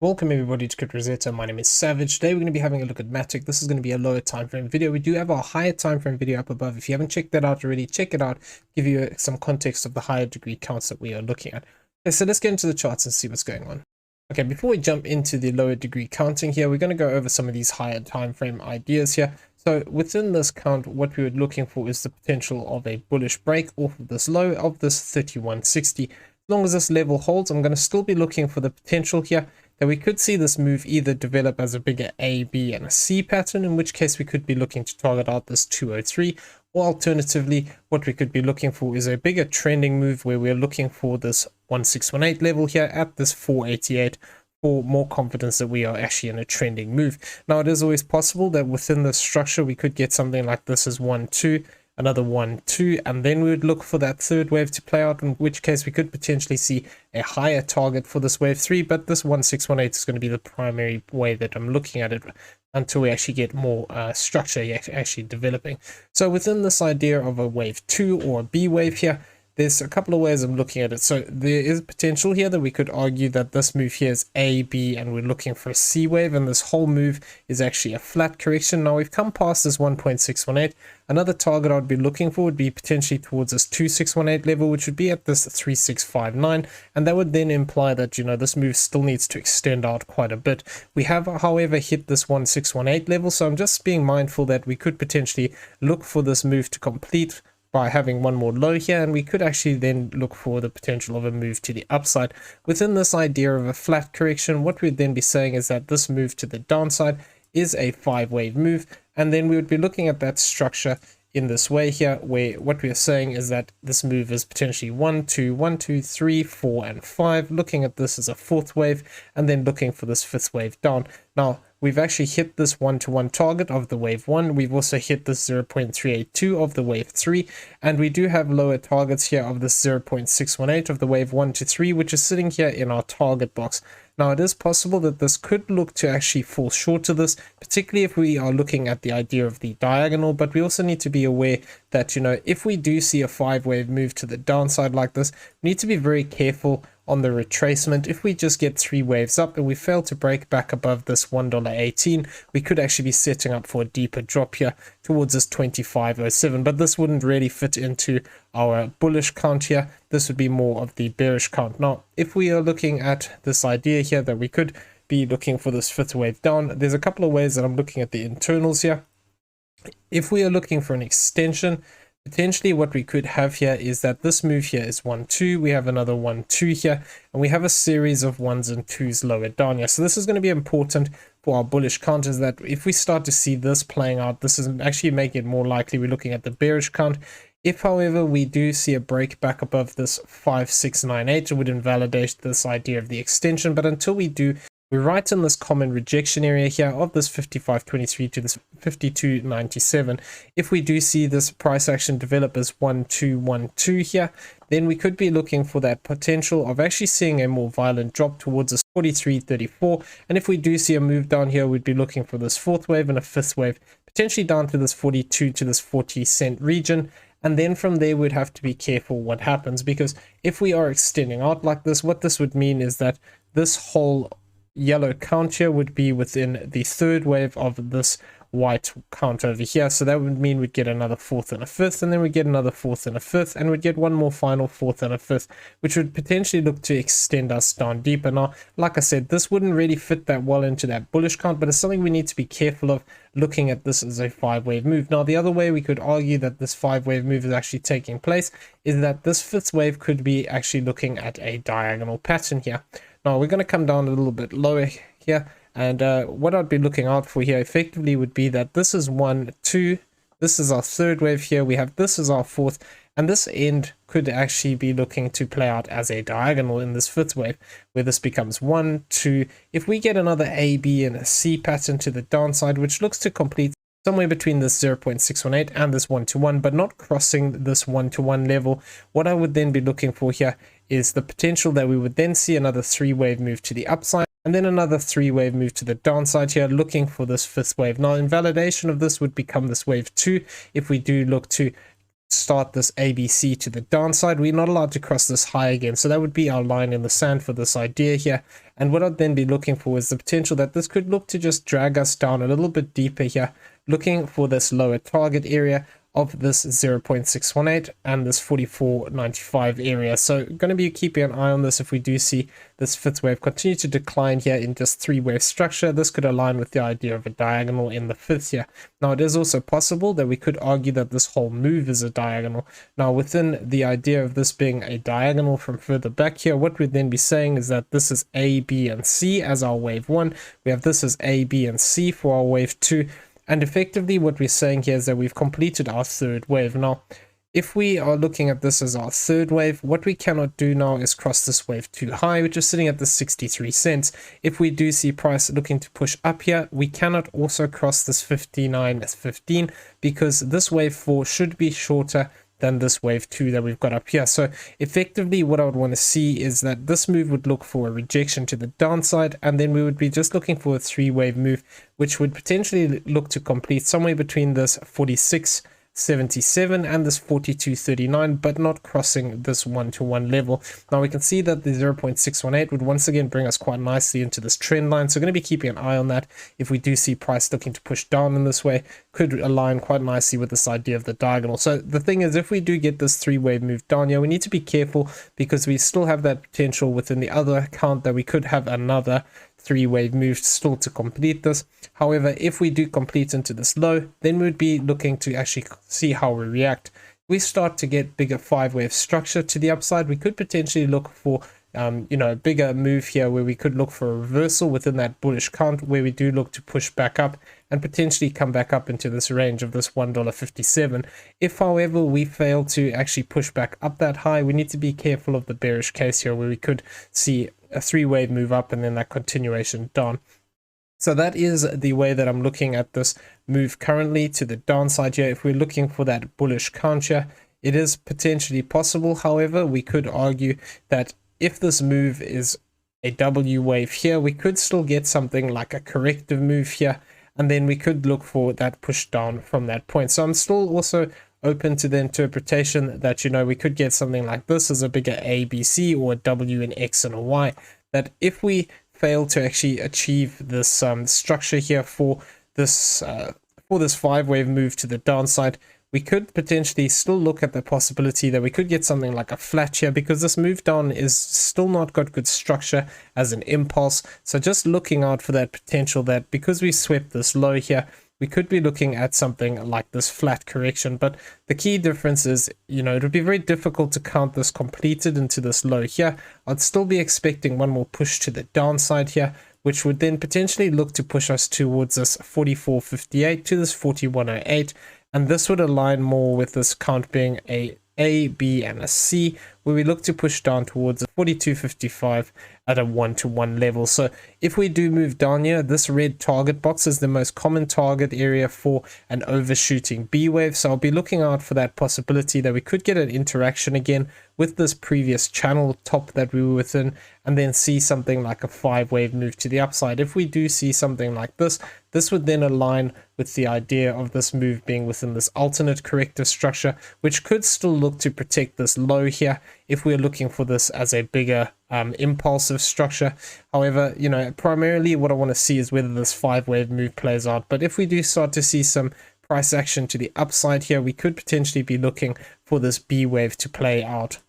Welcome everybody to Rosetta. My name is Savage. Today we're going to be having a look at MATIC. This is going to be a lower time frame video. We do have our higher time frame video up above. If you haven't checked that out already, check it out. Give you some context of the higher degree counts that we are looking at. Okay, so let's get into the charts and see what's going on. Okay, before we jump into the lower degree counting here, we're going to go over some of these higher time frame ideas here. So within this count, what we were looking for is the potential of a bullish break off of this low of this 3160. As long as this level holds, I'm going to still be looking for the potential here that we could see this move either develop as a bigger A, B, and a C pattern, in which case we could be looking to target out this 203, or alternatively, what we could be looking for is a bigger trending move where we're looking for this 1618 level here at this 488 for more confidence that we are actually in a trending move. Now, it is always possible that within the structure we could get something like this as 1-2, another 1-2, and then we would look for that third wave to play out, in which case we could potentially see a higher target for this wave 3, but this 1618 is going to be the primary way that I'm looking at it until we actually get more structure actually developing. So within this idea of a wave 2 or a B wave here, there's a couple of ways I'm looking at it. So there is potential here that we could argue that this move here is A, B, and we're looking for a C wave, and this whole move is actually a flat correction. Now we've come past this 1.618. Another target I'd be looking for would be potentially towards this 2618 level, which would be at this 3659, and that would then imply that, you know, this move still needs to extend out quite a bit. We have, however, hit this 1618 level, so I'm just being mindful that we could potentially look for this move to complete by having one more low here, and we could actually then look for the potential of a move to the upside. Within this idea of a flat correction, what we'd then be saying is that this move to the downside is a 5-wave move, and then we would be looking at that structure in this way here, where what we are saying is that this move is potentially 1, 2, 1, 2, 3, 4, and 5, looking at this as a 4th wave, and then looking for this 5th wave down. Now, we've actually hit this 1-to-1 target of the wave 1. We've also hit this 0.382 of the wave 3, and we do have lower targets here of this 0.618 of the wave 1 to 3, which is sitting here in our target box. Now, it is possible that this could look to actually fall short of this, particularly if we are looking at the idea of the diagonal, but we also need to be aware that, you know, if we do see a 5-wave move to the downside like this, we need to be very careful on the retracement. If we just get 3 waves up and we fail to break back above this $1.18, we could actually be setting up for a deeper drop here towards this 25.07, but this wouldn't really fit into our bullish count here. This would be more of the bearish count. Now, if we are looking at this idea here that we could be looking for this 5th wave down, there's a couple of ways that I'm looking at the internals here. If we are looking for an extension, potentially what we could have here is that this move here is 1-2, we have another 1-2 here, and we have a series of 1s and 2s lower down here. So this is going to be important for our bullish count, is that if we start to see this playing out, this is actually making it more likely we're looking at the bearish count. If, however, we do see a break back above this 5698, it would invalidate this idea of the extension, but until we do, we're right in this common rejection area here of this 55.23 to this 52.97. If we do see this price action develop as 1-2-1-2 here, then we could be looking for that potential of actually seeing a more violent drop towards this 43.34. And if we do see a move down here, we'd be looking for this 4th wave and a 5th wave, potentially down to this 42 to this 40 cent region. And then from there, we'd have to be careful what happens, because if we are extending out like this, what this would mean is that this whole yellow count here would be within the 3rd wave of this white count over here. So that would mean we'd get another 4th and a 5th, and then we'd get another 4th and a 5th, and we'd get one more final 4th and a 5th, which would potentially look to extend us down deeper. Now, like I said, this wouldn't really fit that well into that bullish count, but it's something we need to be careful of, looking at this as a 5-wave move. Now, the other way we could argue that this 5-wave move is actually taking place is that this 5th wave could be actually looking at a diagonal pattern here. Now, we're going to come down a little bit lower here, and what I'd be looking out for here effectively would be that this is 1, 2, this is our 3rd wave here, we have this as our 4th, and this end could actually be looking to play out as a diagonal in this 5th wave, where this becomes 1, 2. If we get another A, B, and a C pattern to the downside, which looks to complete somewhere between this 0.618 and this 1-to-1, but not crossing this 1-to-1 level, what I would then be looking for here is the potential that we would then see another 3-wave move to the upside, and then another 3-wave move to the downside here, looking for this 5th wave. Now, invalidation of this would become this wave 2 if we do look to start this ABC to the downside, we're not allowed to cross this high again. So that would be our line in the sand for this idea here. And what I'd then be looking for is the potential that this could look to just drag us down a little bit deeper here, looking for this lower target area of this 0.618 and this 44.95 area. So going to be keeping an eye on this. If we do see this fifth wave continue to decline here in just three-wave structure, this could align with the idea of a diagonal in the fifth here. Now it is also possible that we could argue that this whole move is a diagonal. Now within the idea of this being a diagonal from further back here, what we'd then be saying is that this is A, B, and C as our wave 1. We have this as A, B, and C for our wave 2. And effectively what we're saying here is that we've completed our third wave. Now, if we are looking at this as our third wave, what we cannot do now is cross this wave too high, which is sitting at the 63 cents. If we do see price looking to push up here, we cannot also cross this 59.15 because this wave 4 should be shorter than this wave 2 that we've got up here. So effectively what I would want to see is that this move would look for a rejection to the downside, and then we would be just looking for a three-wave move, which would potentially look to complete somewhere between this 46.77 and this 42.39, but not crossing this one-to-one level. Now we can see that the 0.618 would once again bring us quite nicely into this trend line, so going to be keeping an eye on that. If we do see price looking to push down in this way, could align quite nicely with this idea of the diagonal. So the thing is, if we do get this three-wave move down here, we need to be careful because we still have that potential within the other account that we could have another three-wave move still to complete this. However, if we do complete into this low, then we'd be looking to actually see how we react. If we start to get bigger five-wave structure to the upside, we could potentially look for a bigger move here where we could look for a reversal within that bullish count, where we do look to push back up and potentially come back up into this range of this $1.57. If, however, we fail to actually push back up that high, we need to be careful of the bearish case here, where we could see a three-wave move up and then that continuation down. So that is the way that I'm looking at this move currently to the downside here. If we're looking for that bullish count here, it is potentially possible. However, we could argue that if this move is a W wave here, we could still get something like a corrective move here, and then we could look for that push down from that point. So I'm still also open to the interpretation that, we could get something like this as a bigger A, B, C, or a W, an X, and a Y. That if we fail to actually achieve this structure here for this five-wave move to the downside, we could potentially still look at the possibility that we could get something like a flat here, because this move down is still not got good structure as an impulse. So just looking out for that potential that because we swept this low here, we could be looking at something like this flat correction. But the key difference is, it would be very difficult to count this completed into this low here. I'd still be expecting one more push to the downside here, which would then potentially look to push us towards this 44.58 to this 41.08. And this would align more with this count being A, B, and a C, where we look to push down towards 42.55 at a one-to-one level. So if we do move down here, this red target box is the most common target area for an overshooting B wave. So I'll be looking out for that possibility that we could get an interaction again with this previous channel top that we were within, and then see something like a five-wave move to the upside. If we do see something like this, this would then align with the idea of this move being within this alternate corrective structure, which could still look to protect this low here if we're looking for this as a bigger impulsive structure. However, primarily what I want to see is whether this five-wave move plays out. But if we do start to see some price action to the upside here, we could potentially be looking for this B wave to play out.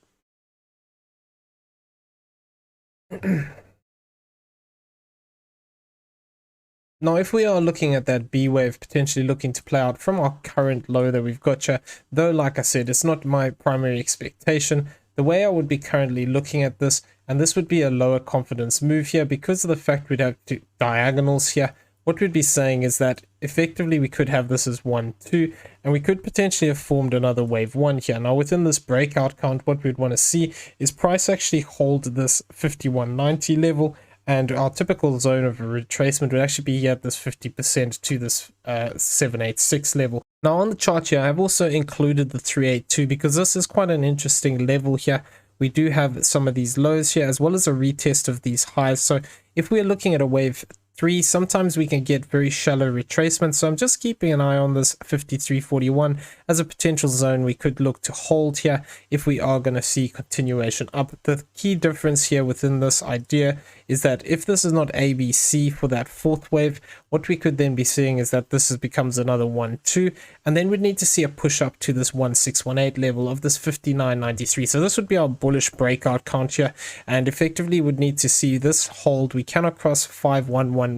Now, if we are looking at that B wave potentially looking to play out from our current low that we've got here, though, like I said, it's not my primary expectation. The way I would be currently looking at this, and this would be a lower confidence move here because of the fact we'd have two diagonals here. What we'd be saying is that effectively we could have this as 1, 2, and we could potentially have formed another wave 1 here. Now within this breakout count, what we'd want to see is price actually hold this 51.90 level, and our typical zone of retracement would actually be here at this 50% to this 786 level. Now on the chart here, I've also included the 382 because this is quite an interesting level here. We do have some of these lows here as well as a retest of these highs. So if we're looking at a wave 53. Sometimes we can get very shallow retracement, so I'm just keeping an eye on this 53.41 as a potential zone we could look to hold here if we are going to see continuation up. The key difference here within this idea is that if this is not ABC for that fourth wave, what we could then be seeing is that this becomes another 1-2, and then we'd need to see a push up to this 1618 level of this 59.93. So this would be our bullish breakout count here, and effectively would need to see this hold. We cannot cross 5111,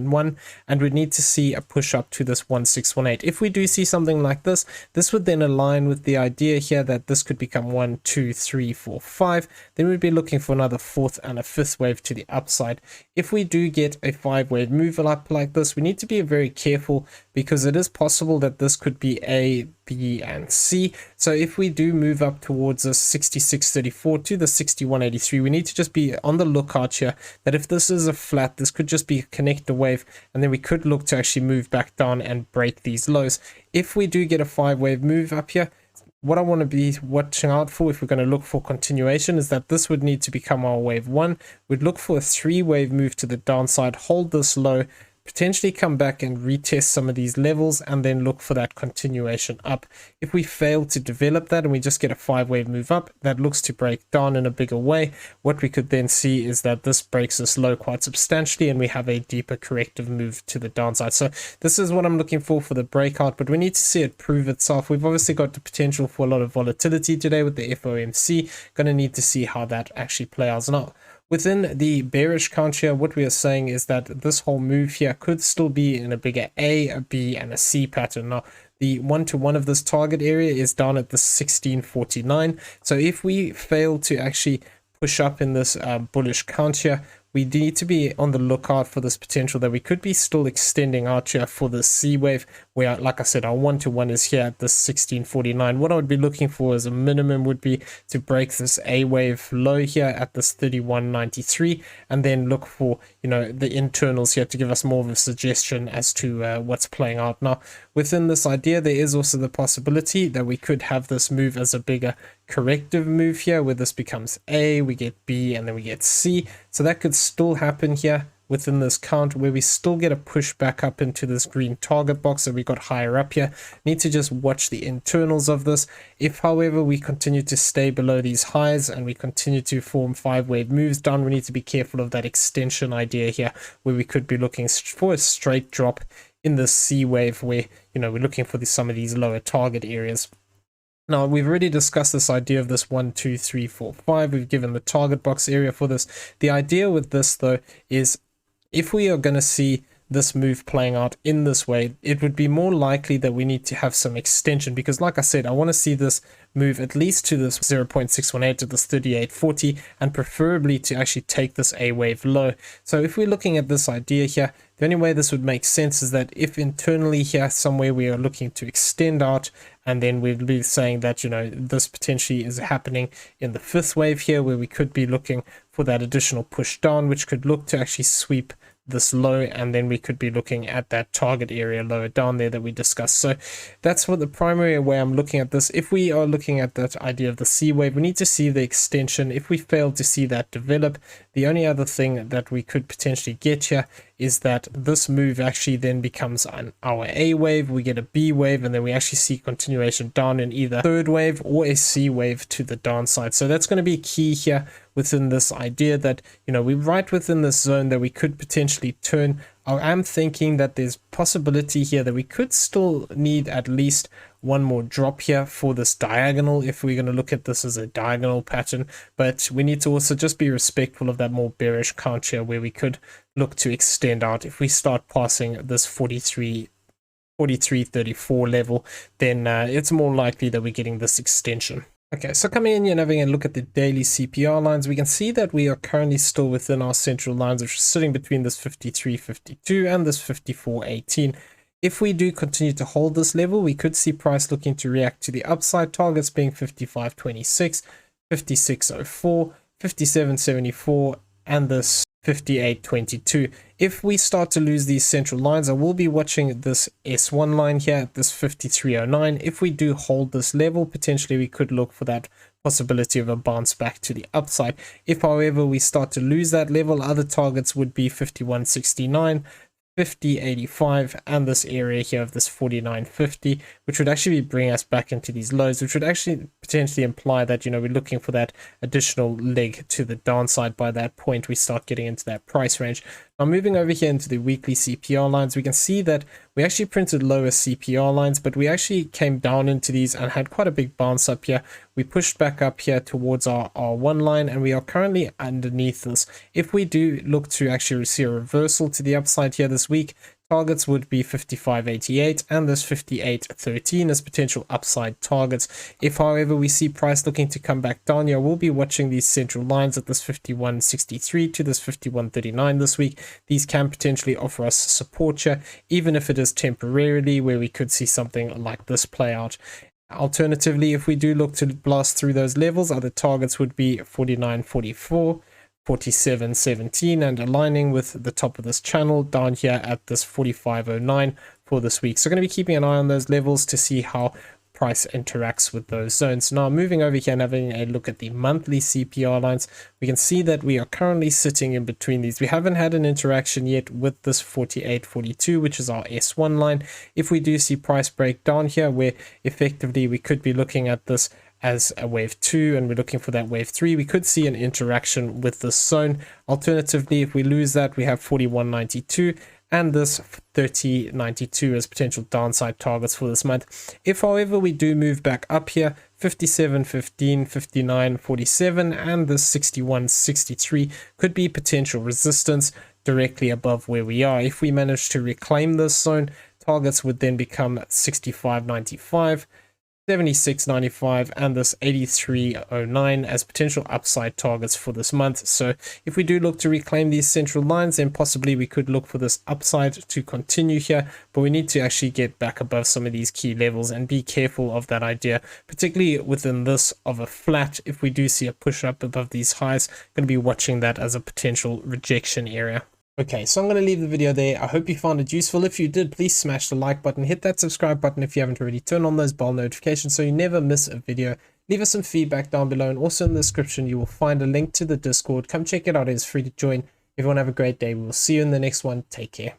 and we'd need to see a push up to this 1618. If we do see something like this, this would then align with the idea here that this could become 1, 2, 3, 4, 5. Then we'd be looking for another fourth and a fifth wave to the upside. If we do get a 5-wave move up like this, we need to be very careful, because it is possible that this could be A, B, and C. So if we do move up towards the 66.34 to the 61.83, we need to just be on the lookout here that if this is a flat, this could just be a connector wave, and then we could look to actually move back down and break these lows. If we do get a 5-wave move up here, what I want to be watching out for if we're going to look for continuation is that this would need to become our wave 1. We'd look for a 3-wave move to the downside, hold this low, potentially come back and retest some of these levels, and then look for that continuation up. If we fail to develop that and we just get a 5-wave move up that looks to break down in a bigger way, what we could then see is that this breaks this low quite substantially and we have a deeper corrective move to the downside. So this is what I'm looking for the breakout, but we need to see it prove itself. We've obviously got the potential for a lot of volatility today with the FOMC. Going to need to see how that actually plays out. Now, within the bearish count here, what we are saying is that this whole move here could still be in a bigger A, B, and a C pattern. Now, the 1-to-1 of this target area is down at the 1649. So if we fail to actually push up in this bullish count here, we need to be on the lookout for this potential that we could be still extending out here for the C wave, where, like I said, our 1-to-1 is here at this 1649. What I would be looking for as a minimum would be to break this A wave low here at this 31.93, and then look for, you know, the internals here to give us more of a suggestion as to what's playing out. Now, within this idea, there is also the possibility that we could have this move as a bigger corrective move here, where this becomes A, we get B, and then we get C. So that could still happen here within this count, where we still get a push back up into this green target box that we got higher up here. Need to just watch the internals of this. If, however, we continue to stay below these highs and we continue to form 5-wave moves down, we need to be careful of that extension idea here, where we could be looking for a straight drop in the C wave, where, you know, we're looking for some of these lower target areas. Now, we've already discussed this idea of this 1, 2, 3, 4, 5. We've given the target box area for this. The idea with this, though, is if we are going to see this move playing out in this way, it would be more likely that we need to have some extension, because, like I said, I want to see this move at least to this 0.618 to this 38.40, and preferably to actually take this A wave low. So if we're looking at this idea here, the only way this would make sense is that if internally here somewhere we are looking to extend out, and then we'd be saying that, you know, this potentially is happening in the 5th wave here, where we could be looking for that additional push down, which could look to actually sweep this low, and then we could be looking at that target area lower down there that we discussed. So that's what the primary way I'm looking at this. If we are looking at that idea of the C wave, we need to see the extension. If we fail to see that develop, the only other thing that we could potentially get here is that this move actually then becomes our A wave, we get a B wave, and then we actually see continuation down in either 3rd wave or a C wave to the downside. So that's going to be key here within this idea that, you know, we're right within this zone that we could potentially turn. I am thinking that there's possibility here that we could still need at least one more drop here for this diagonal, if we're going to look at this as a diagonal pattern. But we need to also just be respectful of that more bearish count here, where we could look to extend out. If we start passing this 43.34 level, then it's more likely that we're getting this extension. Okay, so coming in here and having a look at the daily CPR lines, we can see that we are currently still within our central lines, which are sitting between this 53.52 and this 54.18. If we do continue to hold this level, we could see price looking to react to the upside, targets being 55.26, 56.04, 57.74, and this 58.22. If we start to lose these central lines, I will be watching this S1 line here at this 53.09. If we do hold this level, potentially we could look for that possibility of a bounce back to the upside. If, however, we start to lose that level, other targets would be 51.69, 50.85 and this area here of this 49.50, which would actually bring us back into these lows, which would actually potentially imply that, you know, we're looking for that additional leg to the downside. By that point we start getting into that price range. Now moving over here into the weekly CPR lines, we can see that we actually printed lower CPR lines, but we actually came down into these and had quite a big bounce up here. We pushed back up here towards our R1 line, and we are currently underneath this. If we do look to actually see a reversal to the upside here this week, targets would be 55.88 and this 58.13 as potential upside targets. If however we see price looking to come back down here, we'll be watching these central lines at this 51.63 to this 51.39 this week. These can potentially offer us support here, even if it is temporarily, where we could see something like this play out. Alternatively, if we do look to blast through those levels, other targets would be 49.44, 47.17, and aligning with the top of this channel down here at this 45.09 for this week. So going to be keeping an eye on those levels to see how price interacts with those zones. Now moving over here and having a look at the monthly CPR lines, we can see that we are currently sitting in between these. We haven't had an interaction yet with this 48.42, which is our S1 line. If we do see price break down here, where effectively we could be looking at this as a wave 2 and we're looking for that wave 3, we could see an interaction with this zone. Alternatively, if we lose that, we have 41.92 and this 30.92 as potential downside targets for this month. If however we do move back up here, 57.15, 59.47 and this 61.63 could be potential resistance directly above where we are. If we manage to reclaim this zone, targets would then become 65.95, 76.95 and this 83.09 as potential upside targets for this month. So if we do look to reclaim these central lines, then possibly we could look for this upside to continue here, but we need to actually get back above some of these key levels and be careful of that idea, particularly within this of a flat. If we do see a push up above these highs, going to be watching that as a potential rejection area. Okay, so I'm going to leave the video there. I hope you found it useful. If you did, please smash the like button, hit that subscribe button if you haven't already, turn on those bell notifications so you never miss a video. Leave us some feedback down below, and also in the description you will find a link to the Discord. Come check it out, it's free to join. Everyone have a great day. We will see you in the next one. Take care.